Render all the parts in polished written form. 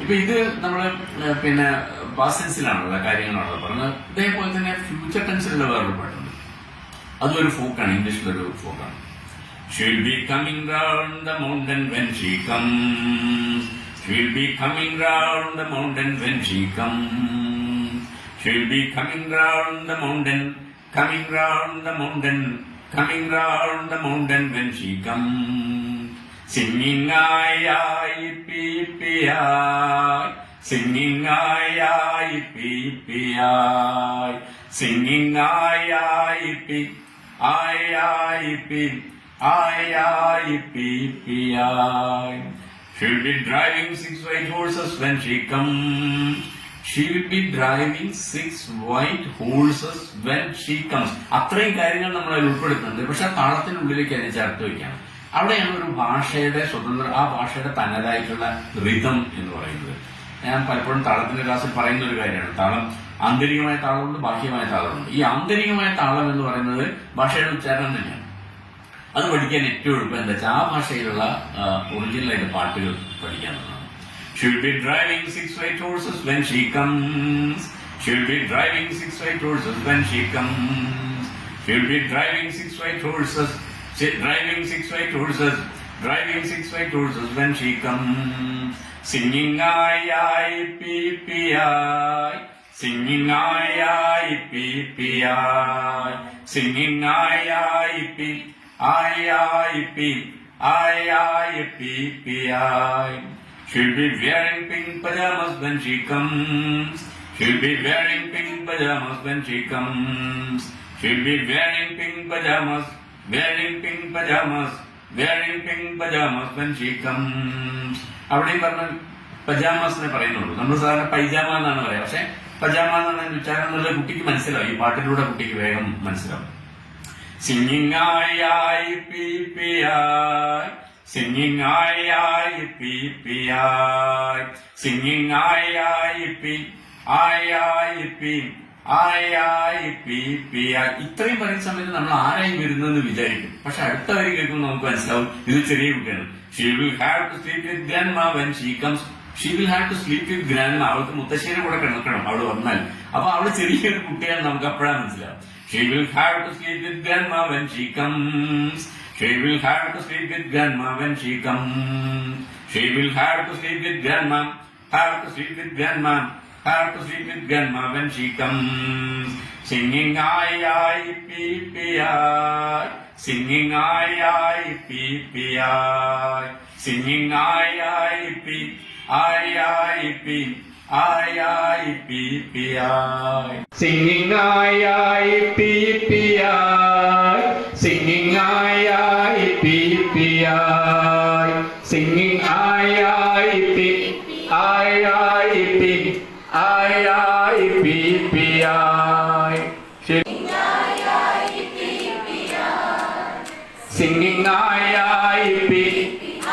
ഇപ്പൊ ഇത് നമ്മള് പിന്നെ പാസ്റ്റ് ടെൻസിലാണുള്ള കാര്യങ്ങളാണ് പറഞ്ഞത്. ഇതേപോലെ തന്നെ ഫ്യൂച്ചർ ടെൻസിലുള്ള വേറൊരു പാട്ടുണ്ട്. അതൊരു ഫോക്കാണ്, ഇംഗ്ലീഷിലൊരു ഫോക്കാണ്. She'll be coming round the mountain when she comes. She'll be coming round the mountain when she comes. She'll be coming round the mountain, coming round the mountain, coming round the mountain when she comes. Singing aye aye pee pee aye, singing aye aye pee pee aye, singing aye aye pee, aye aye pee, aye aye pee pee aye. She'll be driving 6 white horses when she comes. She will be driving 6 white horses when she comes. അത്രയും കാര്യങ്ങൾ നമ്മൾ അതിൽ ഉൾപ്പെടുത്തുന്നുണ്ട്. പക്ഷെ ആ താളത്തിനുള്ളിലേക്ക് അതിനെ ചേർത്ത് വയ്ക്കാം. അവിടെയാണ് ഒരു ഭാഷയുടെ സ്വതന്ത്ര, ആ ഭാഷയുടെ തനതായിട്ടുള്ള റിതം എന്ന് പറയുന്നത്. ഞാൻ പലപ്പോഴും താളത്തിന്റെ ക്ലാസ്സിൽ പറയുന്ന ഒരു കാര്യമാണ്. താളം ആന്തരികമായ താളമുണ്ട്, ബാഹ്യമായ താളമുണ്ട്. ഈ ആന്തരികമായ താളം എന്ന് പറയുന്നത് ഭാഷയുടെ ഉച്ചാരണം തന്നെയാണ്. അത് പഠിക്കാൻ ഏറ്റവും എളുപ്പം എന്താ വെച്ചാൽ ആ ഭാഷയിലുള്ള ഒറിജിനലായിട്ട് പാട്ടുകൾ പഠിക്കാവുന്നതാണ്. She'll be driving 6 white horses when she comes. She'll be driving 6 white horses when she comes. She'll be driving 6 white horses, driving 6 white horses, driving 6 white horses when she comes. Singing aye aye pee pee aye, singing aye aye pee pee aye, singing aye aye pee, aye aye pee, aye aye pee pee aye. She'll be wearing pink pajamas when she comes. She'll be wearing pink pajamas when she comes. She'll be wearing pink pajamas, wearing pink pajamas, wearing pink pajamas when she comes. അവിടെ പറഞ്ഞ പജാമാസിനെ പറയുന്നുള്ളൂ. നമ്മൾ സാധാരണ പൈജാമ എന്നാണ് പറയാം. പക്ഷെ പജാമ എന്നാണ് ഉച്ചാരണം എന്നുള്ള കുട്ടിക്ക് മനസ്സിലാവും. ഈ പാട്ടിലൂടെ കുട്ടിക്ക് വേഗം മനസ്സിലാവും. Singing aye aye pee pee aye, singing aye aye pee pee aye, singing aye aye pee, aye aye pee, aye aye pee pee aye. ഇത്രയും പറയുന്ന സമയത്ത് നമ്മൾ ആരായി വരുന്നതെന്ന് വിചാരിക്കും. പക്ഷെ അടുത്ത വരി കേൾക്കുമ്പോൾ നമുക്ക് മനസ്സിലാവും ഇത് ചെറിയ കുട്ടിയാണ്. She will have to sleep with grandma when she comes. She will have to sleep with grandma. അവൾക്ക് മുത്തശ്ശിയുടെ കൂടെ കിടക്കണം അവള് വന്നാൽ. അപ്പൊ അവള് ചെറിയൊരു കുട്ടിയാണ്, നമുക്ക് അപ്പോഴാണ് മനസ്സിലാവും. She will have to sleep with grandma when she comes. She will have to sleep with grandma when she comes. She will have to sleep with grandma, have to sleep with grandma, have to sleep with grandma when she comes. Singing aye aye pee pee aye, singing aye aye pee pee aye, singing aye aye pee, aye aye pee, aye aye pee pee aye. Singing aye aye pee pee aye, singing aye aye pee pee aye, singing aye aye pee, aye aye pee, aye aye pee pee aye. Singing aye aye pee,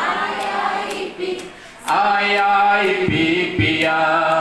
aye aye pee, aye aye pee pee aye.